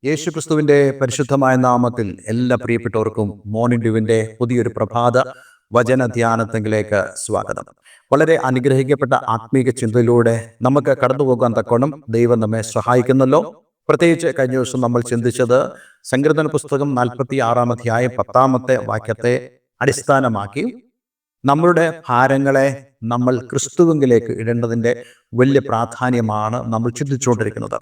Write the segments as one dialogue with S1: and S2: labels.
S1: യേശുക്രിസ്തുവിന്റെ പരിശുദ്ധമായ നാമത്തിൽ എല്ലാ പ്രിയപ്പെട്ടവർക്കും മോർണിംഗ് ഡ്യൂവിന്റെ പുതിയൊരു പ്രഭാത വചന ധ്യാനത്തിലേക്ക് സ്വാഗതം. വളരെ അനുഗ്രഹിക്കപ്പെട്ട ആത്മീക ചിന്തയിലൂടെ നമുക്ക് കടന്നുപോകാൻ തക്കോണം ദൈവം നമ്മെ സഹായിക്കുന്നല്ലോ. പ്രത്യേകിച്ച് കഴിഞ്ഞ ദിവസം നമ്മൾ ചിന്തിച്ചത് സങ്കീർത്തന പുസ്തകം 46 അധ്യായം 10 വാക്യത്തെ അടിസ്ഥാനമാക്കി നമ്മളുടെ ഭാരങ്ങളെ നമ്മൾ ക്രിസ്തുവിലേക്ക് ഇടേണ്ടതിൻ്റെ വലിയ പ്രാധാന്യമാണ് നമ്മൾ ചിന്തിച്ചുകൊണ്ടിരിക്കുന്നത്.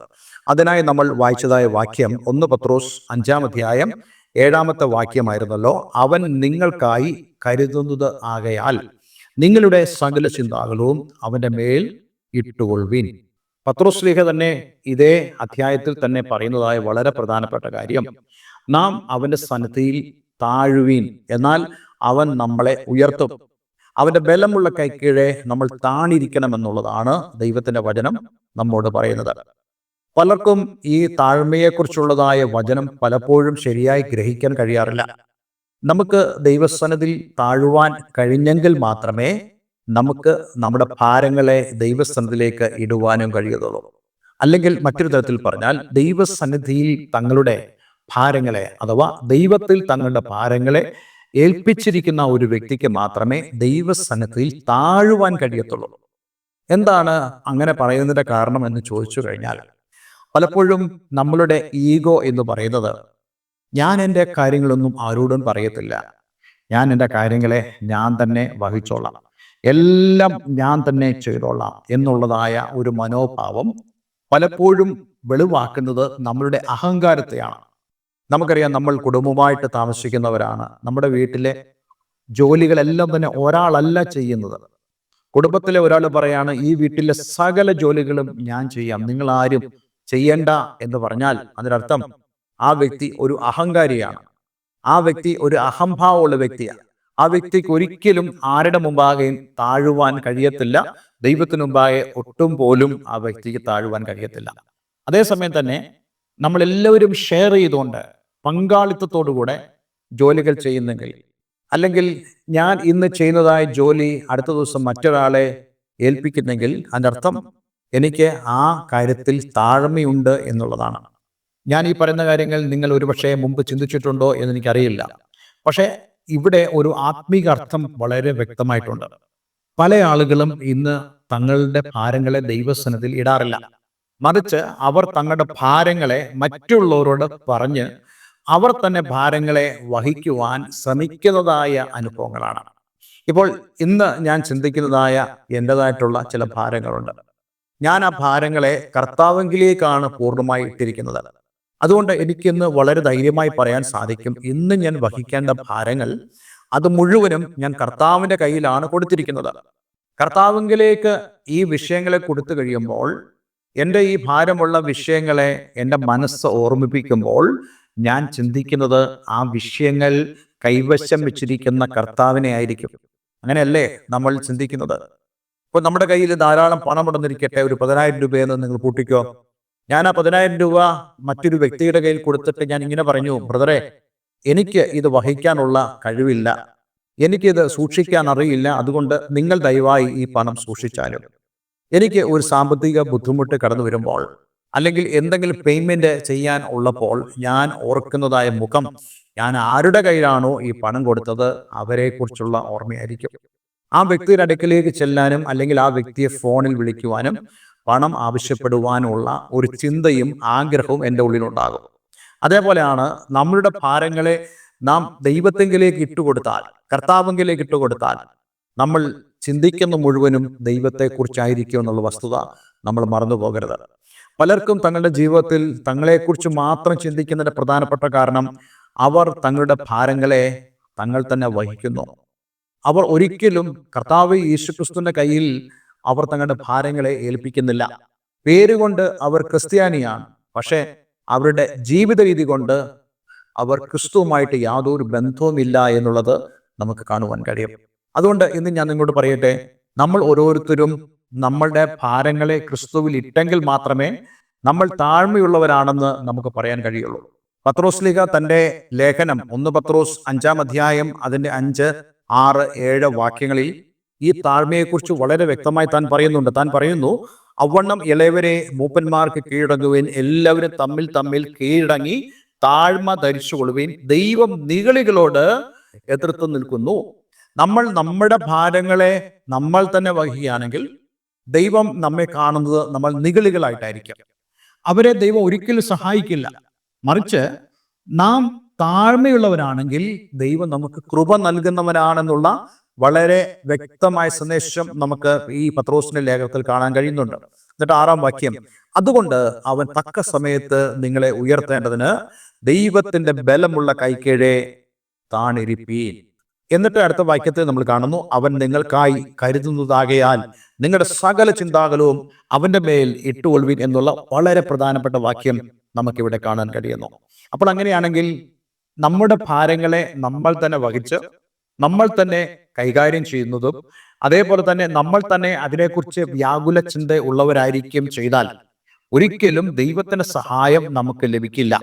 S1: അതിനായി നമ്മൾ വായിച്ചതായ വാക്യം 1 പത്രോസ് 5 അധ്യായം 7 വാക്യമായിരുന്നല്ലോ. അവൻ നിങ്ങൾക്കായി കരുതുന്നത് ആകയാൽ നിങ്ങളുടെ സകല ചിന്താകുലവും അവൻ്റെ മേൽ ഇട്ടുകൊള്ളുവിൻ. പത്രോസ് ശ്ലീഹ തന്നെ ഇതേ അധ്യായത്തിൽ തന്നെ പറയുന്നതായ വളരെ പ്രധാനപ്പെട്ട കാര്യം, നാം അവൻ്റെ സന്നിധിയിൽ താഴുവീൻ, എന്നാൽ അവൻ നമ്മളെ ഉയർത്തും. അവൻ്റെ ബലമുള്ള കൈക്കീഴെ നമ്മൾ താണിരിക്കണമെന്നുള്ളതാണ് ദൈവത്തിൻ്റെ വചനം നമ്മോട് പറയുന്നത്. പലർക്കും ഈ താഴ്മയെക്കുറിച്ചുള്ളതായ വചനം പലപ്പോഴും ശരിയായി ഗ്രഹിക്കാൻ കഴിയാറില്ല. നമുക്ക് ദൈവസന്നിധിയിൽ താഴുവാൻ കഴിഞ്ഞെങ്കിൽ മാത്രമേ നമുക്ക് നമ്മുടെ ഭാരങ്ങളെ ദൈവസന്നിധിയിലേക്ക് ഇടുവാനും കഴിയുള്ളൂ. അല്ലെങ്കിൽ മറ്റൊരു തരത്തിൽ പറഞ്ഞാൽ, ദൈവസന്നിധിയിൽ തങ്ങളുടെ ഭാരങ്ങളെ അഥവാ ദൈവത്തിൽ തങ്ങളുടെ ഭാരങ്ങളെ ഏൽപ്പിച്ചിരിക്കുന്ന ഒരു വ്യക്തിക്ക് മാത്രമേ ദൈവസന്നിധിയിൽ താഴുവാൻ കഴിയത്തുള്ളൂ. എന്താണ് അങ്ങനെ പറയുന്നതിന്റെ കാരണം എന്ന് ചോദിച്ചു കഴിഞ്ഞാൽ, പലപ്പോഴും നമ്മളുടെ ഈഗോ എന്ന് പറയുന്നത്, ഞാൻ എൻ്റെ കാര്യങ്ങളൊന്നും ആരോടും പറയത്തില്ല, ഞാൻ എൻ്റെ കാര്യങ്ങളെ ഞാൻ തന്നെ വഹിച്ചോളാം, എല്ലാം ഞാൻ തന്നെ ചെയ്തോളാം എന്നുള്ളതായ ഒരു മനോഭാവം പലപ്പോഴും വെളിവാക്കുന്നത് നമ്മളുടെ അഹങ്കാരത്തെയാണ്. നമുക്കറിയാം, നമ്മൾ കുടുംബമായിട്ട് താമസിക്കുന്നവരാണ്. നമ്മുടെ വീട്ടിലെ ജോലികളെല്ലാം തന്നെ ഒരാളല്ല ചെയ്യുന്നത്. കുടുംബത്തിലെ ഒരാൾ പറയാണ്, ഈ വീട്ടിലെ സകല ജോലികളും ഞാൻ ചെയ്യാം, നിങ്ങൾ ആരും ചെയ്യണ്ട എന്ന് പറഞ്ഞാൽ അതിനർത്ഥം ആ വ്യക്തി ഒരു അഹങ്കാരിയാണ്, ആ വ്യക്തി ഒരു അഹംഭാവമുള്ള വ്യക്തിയാണ്. ആ വ്യക്തിക്ക് ഒരിക്കലും ആരുടെ മുമ്പാകെയും താഴുവാൻ കഴിയത്തില്ല, ദൈവത്തിന് മുമ്പാകെ ഒട്ടും പോലും ആ വ്യക്തിക്ക് താഴുവാൻ കഴിയത്തില്ല. അതേസമയം തന്നെ നമ്മളെല്ലാവരും ഷെയർ ചെയ്തുകൊണ്ട് പങ്കാളിത്തത്തോടുകൂടെ ജോലികൾ ചെയ്യുന്നെങ്കിൽ, അല്ലെങ്കിൽ ഞാൻ ഇന്ന് ചെയ്യുന്നതായ ജോലി അടുത്ത ദിവസം മറ്റൊരാളെ ഏൽപ്പിക്കുന്നെങ്കിൽ അതിനർത്ഥം എനിക്ക് ആ കാര്യത്തിൽ താഴ്മയുണ്ട് എന്നുള്ളതാണ്. ഞാൻ ഈ പറയുന്ന കാര്യങ്ങൾ നിങ്ങൾ ഒരുപക്ഷെ മുമ്പ് ചിന്തിച്ചിട്ടുണ്ടോ എന്ന് എനിക്കറിയില്ല. പക്ഷേ ഇവിടെ ഒരു ആത്മീക അർത്ഥം വളരെ വ്യക്തമായിട്ടുണ്ട്. പല ആളുകളും ഇന്ന് തങ്ങളുടെ ഭാരങ്ങളെ ദൈവസന്നിധിയിൽ ഇടാറില്ല. മറിച്ച് അവർ തങ്ങളുടെ ഭാരങ്ങളെ മറ്റുള്ളവരോട് പറഞ്ഞ് അവർ തന്നെ ഭാരങ്ങളെ വഹിക്കുവാൻ ശ്രമിക്കുന്നതായ അനുഭവങ്ങളാണ്. ഇപ്പോൾ ഇന്ന് ഞാൻ ചിന്തിക്കുന്നതായ എൻ്റെതായിട്ടുള്ള ചില ഭാരങ്ങളുണ്ട്. ഞാൻ ആ ഭാരങ്ങളെ കർത്താവിലേക്കാണ് പൂർണ്ണമായി ഇട്ടിരിക്കുന്നത്. അതുകൊണ്ട് എനിക്കിന്ന് വളരെ ധൈര്യമായി പറയാൻ സാധിക്കും, ഇന്ന് ഞാൻ വഹിക്കേണ്ട ഭാരങ്ങൾ അത് മുഴുവനും ഞാൻ കർത്താവിൻ്റെ കയ്യിലാണ് കൊടുത്തിരിക്കുന്നത്. കർത്താവിലേക്ക് ഈ വിഷയങ്ങളെ കൊടുത്തു കഴിയുമ്പോൾ, എൻ്റെ ഈ ഭാരമുള്ള വിഷയങ്ങളെ എൻ്റെ മനസ്സ് ഓർമ്മിപ്പിക്കുമ്പോൾ ഞാൻ ചിന്തിക്കുന്നത് ആ വിഷയങ്ങൾ കൈവശം വെച്ചിരിക്കുന്ന കർത്താവിനെ ആയിരിക്കും. അങ്ങനെയല്ലേ നമ്മൾ ചിന്തിക്കുന്നത്? ഇപ്പോൾ നമ്മുടെ കയ്യിൽ ധാരാളം പണം ഉണ്ടെന്നിരിക്കട്ടെ, ഒരു 10,000 രൂപയെന്ന് നിങ്ങൾ കൂട്ടിക്കോ. ഞാൻ ആ 10,000 രൂപ മറ്റൊരു വ്യക്തിയുടെ കയ്യിൽ കൊടുത്തിട്ട് ഞാൻ ഇങ്ങനെ പറഞ്ഞു, ബ്രദറെ, എനിക്ക് ഇത് വഹിക്കാനുള്ള കഴിവില്ല, എനിക്കിത് സൂക്ഷിക്കാൻ അറിയില്ല, അതുകൊണ്ട് നിങ്ങൾ ദയവായി ഈ പണം സൂക്ഷിച്ചാലും. എനിക്ക് ഒരു സാമ്പത്തിക ബുദ്ധിമുട്ട് കടന്നു വരുമ്പോൾ, അല്ലെങ്കിൽ എന്തെങ്കിലും പേയ്മെന്റ് ചെയ്യാൻ ഉള്ളപ്പോൾ ഞാൻ ഓർക്കുന്നതായ മുഖം, ഞാൻ ആരുടെ കയ്യിലാണോ ഈ പണം കൊടുത്തത് അവരെ കുറിച്ചുള്ള ഓർമ്മയായിരിക്കും. ആ വ്യക്തിയുടെ അടുക്കലേക്ക് ചെല്ലാനും അല്ലെങ്കിൽ ആ വ്യക്തിയെ ഫോണിൽ വിളിക്കുവാനും പണം ആവശ്യപ്പെടുവാനുള്ള ഒരു ചിന്തയും ആഗ്രഹവും എൻ്റെ ഉള്ളിലുണ്ടാകും. അതേപോലെയാണ് നമ്മളുടെ ഭാരങ്ങളെ നാം ദൈവത്തെങ്കിലേക്ക് ഇട്ടുകൊടുത്താൽ, കർത്താവെങ്കിലേക്ക് ഇട്ടുകൊടുത്താൽ, നമ്മൾ ചിന്തിക്കുന്ന മുഴുവനും ദൈവത്തെക്കുറിച്ചായിരിക്കും എന്നുള്ള വസ്തുത നമ്മൾ മറന്നു പോകരുത്. പലർക്കും തങ്ങളുടെ ജീവിതത്തിൽ തങ്ങളെക്കുറിച്ച് മാത്രം ചിന്തിക്കുന്നതിൻ്റെ പ്രധാനപ്പെട്ട കാരണം, അവർ തങ്ങളുടെ ഭാരങ്ങളെ തങ്ങൾ തന്നെ വഹിക്കുന്നു. അവർ ഒരിക്കലും കർത്താവ് യേശുക്രിസ്തുവിൻ്റെ കയ്യിൽ അവർ തങ്ങളുടെ ഭാരങ്ങളെ ഏൽപ്പിക്കുന്നില്ല. പേരുകൊണ്ട് അവർ ക്രിസ്ത്യാനിയാണ്, പക്ഷേ അവരുടെ ജീവിത രീതി കൊണ്ട് അവർ ക്രിസ്തുവുമായിട്ട് യാതൊരു ബന്ധവുമില്ല എന്നുള്ളത് നമുക്ക് കാണുവാൻ കഴിയും. അതുകൊണ്ട് ഇന്ന് ഞാൻ നിങ്ങളോട് പറയട്ടെ, നമ്മൾ ഓരോരുത്തരും നമ്മളുടെ ഭാരങ്ങളെ ക്രിസ്തുവിൽ ഇട്ടെങ്കിൽ മാത്രമേ നമ്മൾ താഴ്മയുള്ളവരാണെന്ന് നമുക്ക് പറയാൻ കഴിയുള്ളൂ. പത്രോസ് ശ്ലീഹ തൻ്റെ ലേഖനം 1 പത്രോസ് 5 അധ്യായം അതിൻ്റെ 5, 6, 7 വാക്യങ്ങളിൽ ഈ താഴ്മയെക്കുറിച്ച് വളരെ വ്യക്തമായി താൻ പറയുന്നുണ്ട്. താൻ പറയുന്നു, അവണ്ണം ഇളയവരെ മൂപ്പന്മാർക്ക് കീഴടങ്ങുവിൻ, എല്ലാവരും തമ്മിൽ തമ്മിൽ കീഴടങ്ങി താഴ്മ ധരിച്ചുകൊള്ളുവിൻ, ദൈവം നിഗളികളോട് എതിർത്ത് നിൽക്കുന്നു. നമ്മൾ നമ്മുടെ ഭാരങ്ങളെ നമ്മൾ തന്നെ വഹിക്കുകയാണെങ്കിൽ ദൈവം നമ്മെ കാണുന്നത് നമ്മൾ നിഗളികളായിട്ടായിരിക്കും. അവരെ ദൈവം ഒരിക്കലും സഹായിക്കില്ല. മറിച്ച് നാം താഴ്മയുള്ളവരാണെങ്കിൽ ദൈവം നമുക്ക് കൃപ നൽകുന്നവനാണെന്നുള്ള വളരെ വ്യക്തമായ സന്ദേശം നമുക്ക് ഈ പത്രോസിന്റെ ലേഖനത്തിൽ കാണാൻ കഴിയുന്നുണ്ട്. എന്നിട്ട് 6-ാം വാക്യം, അതുകൊണ്ട് അവൻ തക്ക സമയത്ത് നിങ്ങളെ ഉയർത്തേണ്ടതിന് ദൈവത്തിന്റെ ബലമുള്ള കൈക്കീഴെ താണിരിപ്പീൻ. എന്നിട്ട് അടുത്ത വാക്യത്തിൽ നമ്മൾ കാണുന്നു, അവൻ നിങ്ങൾക്കായി കരുതുന്നതാകയാൽ നിങ്ങളുടെ സകല ചിന്താകുലവും അവന്റെ മേൽ ഇട്ടുകൊള്ളുവിൻ എന്നുള്ള വളരെ പ്രധാനപ്പെട്ട വാക്യം നമുക്കിവിടെ കാണാൻ കഴിയുന്നു. അപ്പോൾ അങ്ങനെയാണെങ്കിൽ നമ്മുടെ ഭാരങ്ങളെ നമ്മൾ തന്നെ വഹിച്ച് നമ്മൾ തന്നെ കൈകാര്യം ചെയ്യുന്നതും അതേപോലെ തന്നെ നമ്മൾ തന്നെ അതിനെക്കുറിച്ച് വ്യാകുല ചിന്ത ഉള്ളവരായിരിക്കും ചെയ്താൽ ഒരിക്കലും ദൈവത്തിന്റെ സഹായം നമുക്ക് ലഭിക്കില്ല.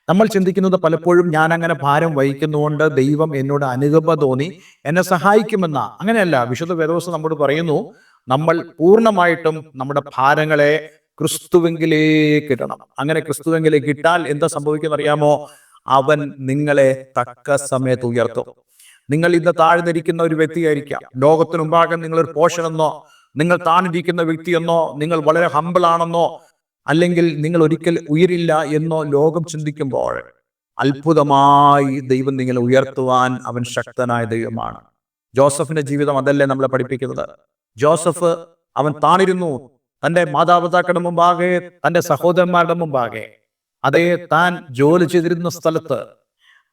S1: നമ്മൾ ചിന്തിക്കുന്നത് പലപ്പോഴും ഞാൻ അങ്ങനെ ഭാരം വഹിക്കുന്നതുകൊണ്ട് ദൈവം എന്നോട് അനുകമ്പ തോന്നി എന്നെ സഹായിക്കുമെന്ന. അങ്ങനെയല്ല. വിശുദ്ധ വേദപുസ്തകം നമ്മോട് പറയുന്നു, നമ്മൾ പൂർണ്ണമായിട്ടും നമ്മുടെ ഭാരങ്ങളെ ക്രിസ്തുവെങ്കിലേക്ക് ഇടണം. അങ്ങനെ ക്രിസ്തുവെങ്കിലേക്ക് ഇട്ടാൽ എന്താ സംഭവിക്കുന്ന അറിയാമോ? അവൻ നിങ്ങളെ തക്ക സമയത്ത് ഉയർത്തും. നിങ്ങൾ ഇന്ന് താഴ്ന്നിരിക്കുന്ന ഒരു വ്യക്തിയായിരിക്കാം. ലോകത്തിന് മുമ്പാകെ നിങ്ങളൊരു പോഷനെന്നോ, നിങ്ങൾ താണിരിക്കുന്ന വ്യക്തിയെന്നോ, നിങ്ങൾ വളരെ ഹമ്പിളാണെന്നോ, അല്ലെങ്കിൽ നിങ്ങൾ ഒരിക്കൽ ഉയരില്ല എന്നോ ലോകം ചിന്തിക്കുമ്പോൾ അത്ഭുതമായി ദൈവം നിങ്ങളെ ഉയർത്തുവാൻ അവൻ ശക്തനായ ദൈവമാണ്. ജോസഫിന്റെ ജീവിതം അതല്ലേ നമ്മളെ പഠിപ്പിക്കുന്നത്. ജോസഫ് അവൻ താണിരുന്നു തന്റെ മാതാപിതാക്കളുടെ മുമ്പാകെ, തന്റെ സഹോദരന്മാരുടെ മുമ്പാകെ. അതേ താൻ ജോലി ചെയ്തിരുന്ന സ്ഥലത്ത്,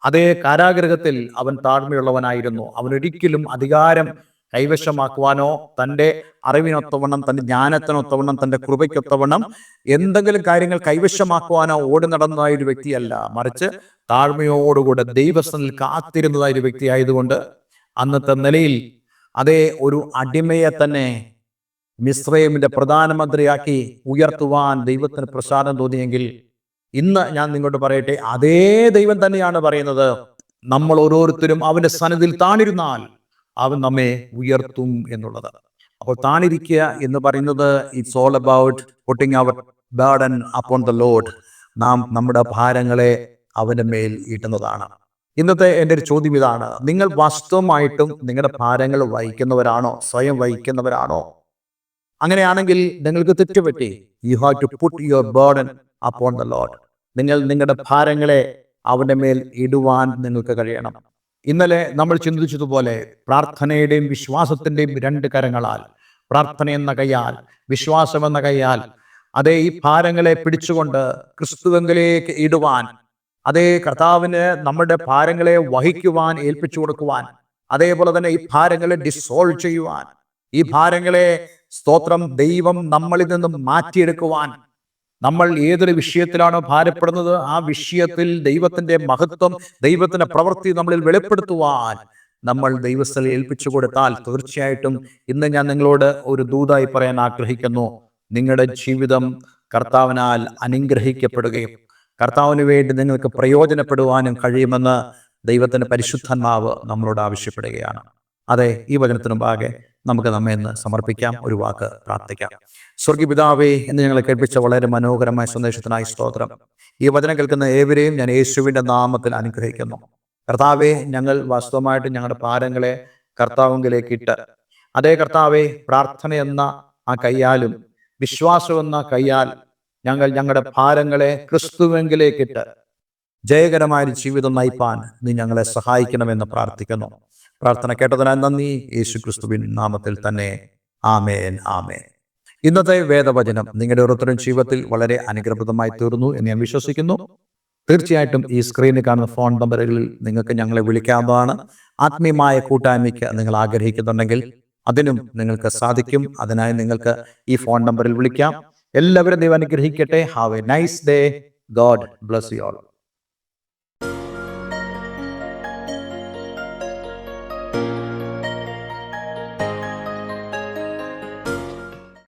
S1: അതേ കാരാഗൃഹത്തിൽ അവൻ താഴ്മയുള്ളവനായിരുന്നു. അവനൊരിക്കലും അധികാരം കൈവശമാക്കുവാനോ തൻ്റെ അറിവിനൊത്തവണ്ണം, തൻ്റെ ജ്ഞാനത്തിനൊത്തവണ്ണം, തൻ്റെ കൃപയ്ക്കൊത്തവണ്ണം എന്തെങ്കിലും കാര്യങ്ങൾ കൈവശമാക്കുവാനോ ഓടി നടന്നതായ ഒരു വ്യക്തിയല്ല. മറിച്ച് താഴ്മയോടുകൂടെ ദൈവസ്ഥനിൽ കാത്തിരുന്നതായ ഒരു വ്യക്തി ആയതുകൊണ്ട് അന്നത്തെ നിലയിൽ അതേ ഒരു അടിമയെ തന്നെ മിസ്രൈമിന്റെ പ്രധാനമന്ത്രിയാക്കി ഉയർത്തുവാൻ ദൈവത്തിന് പ്രസാദം തോന്നിയെങ്കിൽ ഇന്ന് ഞാൻ നിങ്ങളോട് പറയട്ടെ, അതേ ദൈവം തന്നെയാണ് പറയുന്നത്, നമ്മൾ ഓരോരുത്തരും അവന്റെ സന്നിധിയിൽ താണിരുന്നാൽ അവൻ നമ്മെ ഉയർത്തും എന്നുള്ളത്. അപ്പോൾ താണിരിക്കുക എന്ന് പറയുന്നത് it's all about putting our burden upon the lord. നാം നമ്മുടെ ഭാരങ്ങളെ അവന്റെ മേൽ ഈട്ടുന്നതാണ്. ഇന്നത്തെ എൻ്റെ ഒരു ചോദ്യം ഇതാണ്, നിങ്ങൾ വാസ്തവമായിട്ടും നിങ്ങളുടെ ഭാരങ്ങൾ വഹിക്കുന്നവരാണോ? സ്വയം വഹിക്കുന്നവരാണോ? അങ്ങനെയാണെങ്കിൽ നിങ്ങൾക്ക് തെറ്റുപറ്റി. You have to put your burden upon the Lord. നിങ്ങൾ നിങ്ങളുടെ ഭാരങ്ങളെ അവന്റെ മേൽ ഇടുവാൻ നിങ്ങൾക്ക് കഴിയണം. ഇന്നലെ നമ്മൾ ചിന്തിച്ചതുപോലെ പ്രാർത്ഥനയുടെയും വിശ്വാസത്തിന്റെയും 2 കരങ്ങളാൽ, പ്രാർത്ഥന എന്ന കൈയാൽ, വിശ്വാസം എന്ന കൈയാൽ, അതേ ഈ ഭാരങ്ങളെ പിടിച്ചുകൊണ്ട് ക്രിസ്തുവെങ്കിലേക്ക് ഇടുവാൻ, അതേ കർത്താവിന് നമ്മുടെ ഭാരങ്ങളെ വഹിക്കുവാൻ ഏൽപ്പിച്ചു കൊടുക്കുവാൻ, അതേപോലെ തന്നെ ഈ ഭാരങ്ങളെ ഡിസോൾവ് ചെയ്യുവാൻ, ഈ ഭാരങ്ങളെ സ്തോത്രം ദൈവം നമ്മളിൽ നിന്നും മാറ്റിയെടുക്കുവാൻ, നമ്മൾ ഏതൊരു വിഷയത്തിലാണോ ഭാരപ്പെടുന്നത് ആ വിഷയത്തിൽ ദൈവത്തിന്റെ മഹത്വം, ദൈവത്തിന്റെ പ്രവൃത്തി നമ്മളിൽ വെളിപ്പെടുത്തുവാൻ നമ്മൾ ദൈവസ്ഥലിൽ ഏൽപ്പിച്ചു കൊടുത്താൽ തീർച്ചയായിട്ടും ഇന്ന് ഞാൻ നിങ്ങളോട് ഒരു ദൂതായി പറയാൻ ആഗ്രഹിക്കുന്നു. നിങ്ങളുടെ ജീവിതം കർത്താവിനാൽ അനുഗ്രഹിക്കപ്പെടുകയും കർത്താവിന് വേണ്ടി നിങ്ങൾക്ക് പ്രയോജനപ്പെടുവാനും കഴിയുമെന്ന് ദൈവത്തിന്റെ പരിശുദ്ധാത്മാവ് നമ്മളോട് ആവശ്യപ്പെടുകയാണ്. അതെ, ഈ വചനത്തിനു മുമ്പാകെ നമുക്ക് നമ്മെ ഇന്ന് സമർപ്പിക്കാം, ഒരു വാക്ക് പ്രാർത്ഥിക്കാം. സ്വർഗീയ പിതാവേ, എന്ന് ഞങ്ങളെ കേൾപ്പിച്ച വളരെ മനോഹരമായ സന്ദേശത്തിനായി സ്തോത്രം. ഈ വചനം കേൾക്കുന്ന ഏവരെയും ഞാൻ യേശുവിന്റെ നാമത്തിൽ അനുഗ്രഹിക്കുന്നു. കർത്താവെ, ഞങ്ങൾ വാസ്തവമായിട്ട് ഞങ്ങളുടെ ഭാരങ്ങളെ കർത്താവിലേക്ക് ഇട്ട്, അതേ കർത്താവെ, പ്രാർത്ഥന എന്ന ആ കൈയാലും വിശ്വാസം എന്ന കൈയാൽ ഞങ്ങൾ ഞങ്ങളുടെ ഭാരങ്ങളെ ക്രിസ്തുവെങ്കിലേക്കിട്ട് ജയകരമായ ജീവിതം നയിപ്പാൻ നീ ഞങ്ങളെ സഹായിക്കണമെന്ന് പ്രാർത്ഥിക്കുന്നു. പ്രാർത്ഥന കേട്ടതിനാൽ നന്ദി, യേശു ക്രിസ്തുവിൻ നാമത്തിൽ തന്നെ. ആമേൻ, ആമേൻ. ഇന്നത്തെ വേദവചനം നിങ്ങളുടെ ഓരോരുത്തരും ജീവിതത്തിൽ വളരെ അനുഗ്രഹപ്രദമായി തീർന്നു എന്ന് ഞാൻ വിശ്വസിക്കുന്നു. തീർച്ചയായിട്ടും ഈ സ്ക്രീനിൽ കാണുന്ന ഫോൺ നമ്പറുകളിൽ നിങ്ങൾക്ക് ഞങ്ങളെ വിളിക്കാവുന്നതാണ്. ആത്മീയമായ കൂട്ടായ്മയ്ക്ക് നിങ്ങൾ ആഗ്രഹിക്കുന്നുണ്ടെങ്കിൽ അതിനും നിങ്ങൾക്ക് സാധിക്കും. അതിനായി നിങ്ങൾക്ക് ഈ ഫോൺ നമ്പറിൽ വിളിക്കാം. എല്ലാവരും ദൈവം അനുഗ്രഹിക്കട്ടെ. Have A nice day. God bless you all.